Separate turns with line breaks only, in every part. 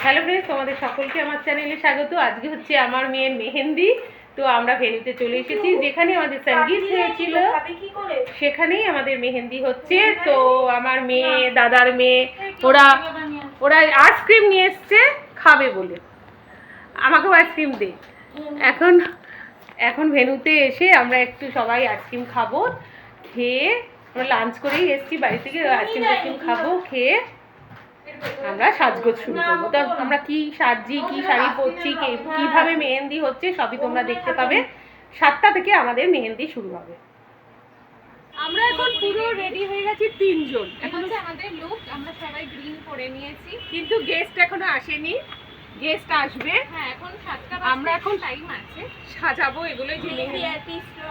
Hello friends, তোমাদের সকলকে আমার চ্যানেলে স্বাগত। আজকে হচ্ছে আমার মেয়ের মেহেন্দি। তো আমরা ভেন্যুতে চলে এসেছি, যেখানে আমাদের সঙ্গীত হয়েছিল সেখানেই আমাদের মেহেন্দি হচ্ছে। তো আমার মেয়ে, দাদার মেয়ে, ওরা ওরা আইসক্রিম নিয়ে এসছে খাবে বলে, আমাকেও আইসক্রিম দে। এখন এখন ভেন্যুতে এসে আমরা একটু সবাই আইসক্রিম খাবো। খেয়ে আমরা লাঞ্চ করেই এসছি বাড়ি থেকে, আইসক্রিম খাবো, খেয়ে আমরা সাজগোজ শুরু করবো। তো আমরা কি সাজছি, কি শাড়ি পরছি, কিভাবে মেহেন্দি হচ্ছে সবই তোমরা দেখতে পাবে। 7টা থেকে আমাদের মেহেন্দি শুরু হবে। আমরা এখন পুরো রেডি হয়ে গেছি, 3 জন।
এখন হচ্ছে আমাদের লুক, আমরা সবাই গ্রিন পরে নিয়েছি,
কিন্তু গেস্ট এখনো আসেনি, গেস্ট আসবে।
হ্যাঁ এখন 7টা
আমরা এখন
টাইম আছে,
সাজাবো এগুলো। যে
মেহেন্দি আর্টিস্টও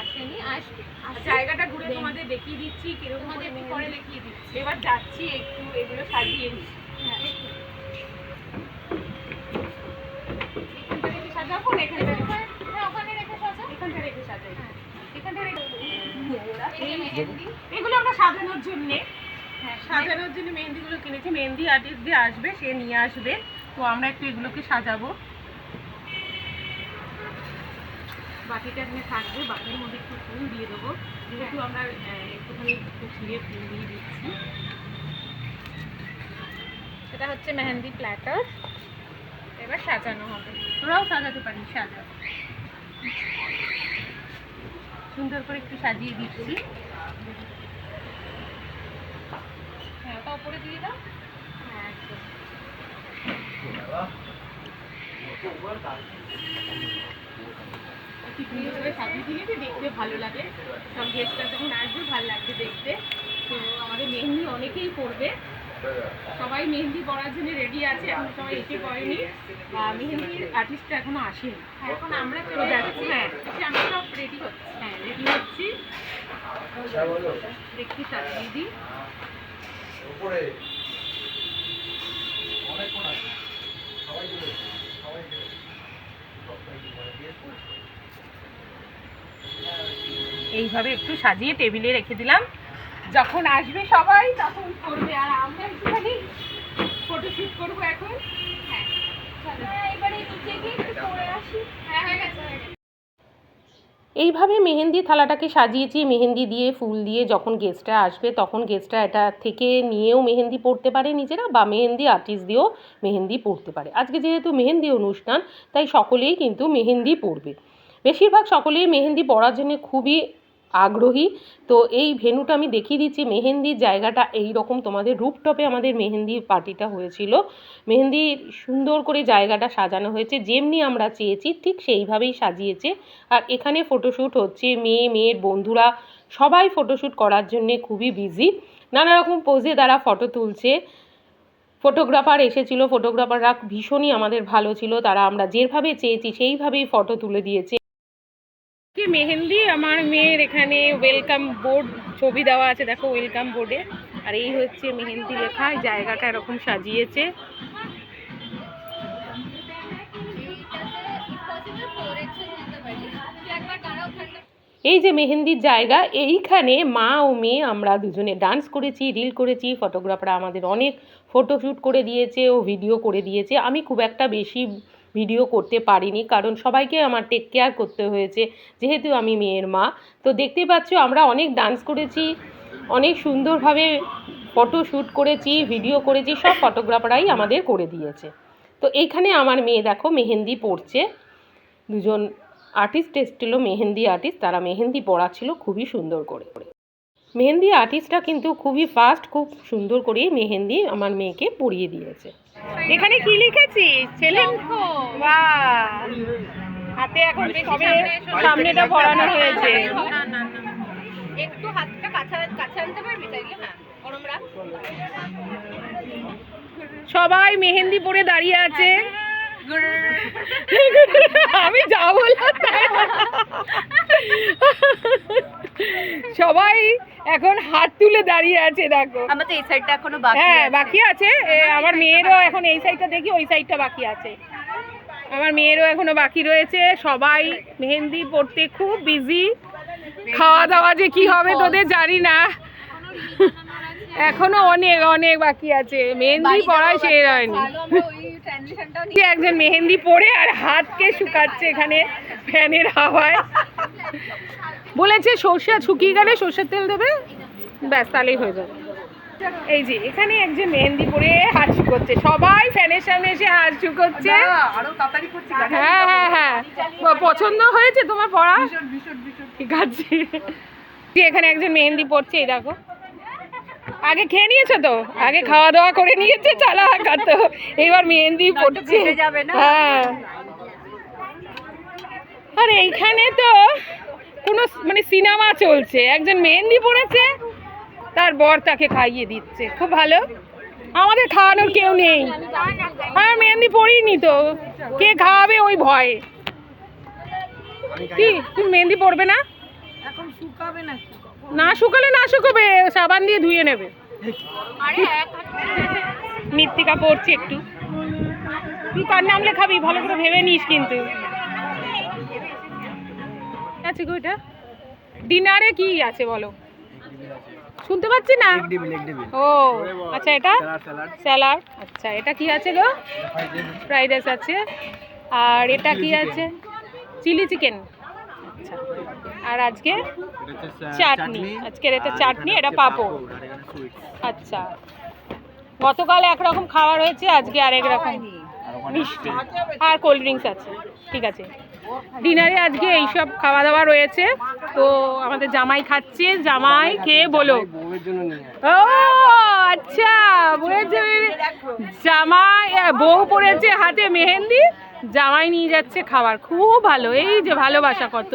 আসেনি, আসবে।
জায়গাটা ঘুরে তোমাদের দেখিয়ে দিচ্ছি, কিরকম
তোমাদের একটু পরে দেখিয়ে দিচ্ছি।
এবার যাচ্ছি একটু এগুলো সাজিয়ে নিই। সাজাবো এখানটা,
ওখানে রেখে সাজা,
এখানটা রেখে সাজাই, এখানটা রেখে।
মেহেন্দি
এগুলো আমরা সাজানোর জন্য মেহেন্দিগুলো কিনেছি। মেহেন্দি আর্টিস্ট দিয়ে আসবে, সে নিয়ে আসবে। তো আমরা একটু এগুলোকে সাজাবো। বাটিটা এখানে থাকবে, বাটির মধ্যে একটু ফুল দিয়ে দেবো, যেহেতু আমরা একটুখানি ছিঁড়ে ফুল দিয়ে দিচ্ছি।
এটা হচ্ছে মেহেন্দি প্ল্যাটার, এবার সাজানো হবে।
তোরাও সাজাতে পারিস, সাজা। সুন্দর করে একটু সাজিয়ে দিচ্ছি।
হ্যাঁ ওটা উপরে দিয়ে দাও। হ্যাঁ একদম।
সাজিয়ে দিলে দেখতে ভালো লাগে, সব গেস্টরা যখন আসবে ভালো লাগবে দেখতে। তো আমাদের মেহেন্দি অনেকেই করবে, সবাই মেহেন্দি পরার জন্য রেডি আছে। এখন সবাই এসে পড়েনি, মেহেন্দির আর্টিস্টটা এখনো আসেনি।
এখন আমরা
চলে যাচ্ছি। হ্যাঁ,
আমরা সব রেডি হচ্ছি।
হ্যাঁ রেডি হচ্ছি। দেখি সাজিয়ে দিই। এইভাবে একটু সাজিয়ে টেবিলে রেখে দিলাম, যখন আসবে সবাই তখন করবে। আর আমরা একটুখানি ফটোশুট করবো এখন।
হ্যাঁ এবারে নিচে গিয়ে একটু পরে আসি। হ্যাঁ হয়ে গেছে।
এইভাবে মেহেন্দি থালাটাকে সাজিয়েছি, মেহেন্দি দিয়ে ফুল দিয়ে। যখন গেস্টরা আসবে তখন গেস্টরা এটা থেকে নিয়েও মেহেন্দি পরতে পারে নিজেরা, বা মেহেন্দি আর্টিস্ট দিয়েও মেহেন্দি পরতে পারে। আজকে যেহেতু মেহেন্দি অনুষ্ঠান, তাই সকলেই কিন্তু মেহেন্দি পরবে। বেশিরভাগ সকলেই মেহেন্দি পরার জন্য খুবই আগ্রহী। তো এই ভেন্যুটা আমি দেখিয়ে দিচ্ছি। মেহেন্দির জায়গাটা এই রকম, তোমাদের রুফটপে আমাদের মেহেন্দি পার্টিটা হয়েছিল। মেহেন্দি সুন্দর করে জায়গাটা সাজানো হয়েছে, যেমনি আমরা চেয়েছি ঠিক সেইভাবেই সাজিয়েছে। আর এখানে ফটোশ্যুট হচ্ছে, মেয়ের বন্ধুরা সবাই ফটোশ্যুট করার জন্যে খুবই বিজি, নানা রকম পোজে তারা ফটো তুলছে। ফটোগ্রাফার এসেছিল, ফটোগ্রাফাররা ভীষণই আমাদের ভালো ছিল, তারা আমরা যেভাবে চেয়েছি সেইভাবেই ফটো তুলে দিয়েছে। মেহেন্দি আমার মেয়ের এখানে ওয়েলকাম বোর্ড ছবি দেওয়া আছে, দেখো ওয়েলকাম বোর্ডে। আর এই হচ্ছে মেহেন্দি লেখা, জায়গাটা এরকম সাজিয়েছে। এই যে মেহেন্দির জায়গা, এইখানে মা ও মেয়ে আমরা দুজনে ডান্স করেছি, রিল করেছি। ফটোগ্রাফাররা আমাদের অনেক ফটোশ্যুট করে দিয়েছে ও ভিডিও করে দিয়েছে। আমি খুব একটা বেশি ভিডিও করতে পারিনি, কারণ সবাইকে আমার টেক কেয়ার করতে হয়েছে, যেহেতু আমি মেয়ের মা। তো দেখতে পাচ্ছ আমরা অনেক ডান্স করেছি, অনেক সুন্দরভাবে ফটোশ্যুট করেছি, ভিডিও করেছি, সব ফটোগ্রাফাররাই আমাদের করে দিয়েছে। তো এইখানে আমার মেয়ে দেখো মেহেন্দি পরছে। দুজন আর্টিস্ট এসেছিলো, মেহেন্দি আর্টিস্ট, তারা মেহেন্দি পড়াচ্ছিল খুবই সুন্দর করে। মেহেন্দি আর্টিস্টটা কিন্তু খুবই ফাস্ট, খুব সুন্দর করে মেহেন্দি আমার মেয়েকে পরিয়ে দিয়েছে। এখানে কি লিখেছি ছেলে? বাহ, হাতে এখন সবে সামনেটা পরানো হয়েছে।
একটু হাতটা কাছে আনতে পারবি চাইলে? হ্যাঁ গরম রাখ।
সবাই মেহেন্দি পরে দাঁড়িয়ে আছে। আমি যা বললাম সবাই এখন হাত তুলে দাঁড়িয়ে আছে। দেখো
আমাদের এই সাইডটা এখনো বাকি।
হ্যাঁ বাকি আছে, আমার মেয়েরও এখন এই সাইডটা দেখি, ওই সাইডটা বাকি আছে। আমার মেয়েরও এখনো বাকি রয়েছে। সবাই মেহেন্দি পড়তে খুব বিজি। খাওয়া দাওয়া যে কি হবে তোদের জানি না। এখনো অনেক অনেক বাকি আছে, মেহেন্দি পড়া শেষ হয়নি। একজন মেহেন্দি পরে আর হাতকে শুকাচ্ছে এখানে ফ্যানের হাওয়ায়। বলেছে সর্ষে শুকিয়ে গেলে সর্ষের তেল দেবে, ব্যাস তাহলেই হয়ে যাবে। এই যে এখানে একজন মেহেন্দি পরে হাত শুকোচ্ছে, সবাই ফ্যানের সামনে এসে হাত শুকোচ্ছে। হ্যাঁ হ্যাঁ হ্যাঁ, পছন্দ হয়েছে তোমার পড়া? ঠিক আছে। এখানে একজন মেহেন্দি পড়ছে, এই দেখো। আগে খেয়ে নিয়েছো তো, আগে খাওয়া দাওয়া করে নিয়েছে, চালা তো এবার মেহেন্দি পড়ছে। হ্যাঁ, আর এইখানে তো কোনো মানে সিনেমা চলছে, একজন মেহেন্দি পড়েছে, তার বর তাকে খাইয়ে দিচ্ছে, খুব ভালো। আমাদের খাওয়ানোর কেউ নেই, আর মেহেন্দি পড়িনি তো, কে খাওয়াবে ওই ভয়ে। কি তুমি মেহেন্দি পড়বে না? না শুকালে না শুকোবে, সাবান দিয়ে ধুয়ে নেবে। মৃত্তিকা পড়ছে একটু, তুই কার নাম লেখাবি ভালো করে ভেবে নিস কিন্তু। আছে গো, এটা ডিনারে কি আছে বলো? শুনতে পাচ্ছি না। ও আচ্ছা, এটা স্যালাড। আচ্ছা, এটা কি আছে গো? ফ্রাইড রাইস আছে। আর এটা কি আছে? Chilli chicken. আচ্ছা, আর আজকে চাটনি, আজকের এটা চাটনি, এটা পাঁপড়। আচ্ছা, গতকাল একরকম খাবার হয়েছে, আজকে আরেক রকম মিষ্টি আর কোল্ড ড্রিঙ্কস আছে। ঠিক আছে, ডিনারে আজকে এইসব খাওয়া দাওয়া রয়েছে। তো আমাদের জামাই খাচ্ছে, জামাই খেয়ে বলো। ও আচ্ছা, বলেছে জামাই, বউ পড়েছে হাতে মেহেন্দি, জামাই নিয়ে যাচ্ছে খাবার, খুব ভালো। এই যে ভালোবাসা কত।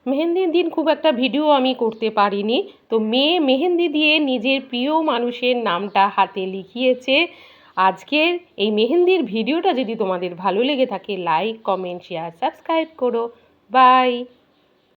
মেহেন্দির দিন খুব একটা ভিডিও আমি করতে পারিনি, তো মেয়ে মেহেন্দি দিয়ে নিজের প্রিয় মানুষের নামটা হাতে লিখিয়েছে। আজকের এই মেহেন্দির ভিডিওটা যদি তোমাদের ভালো লেগে থাকে, লাইক, কমেন্ট, শেয়ার, সাবস্ক্রাইব করো। বাই।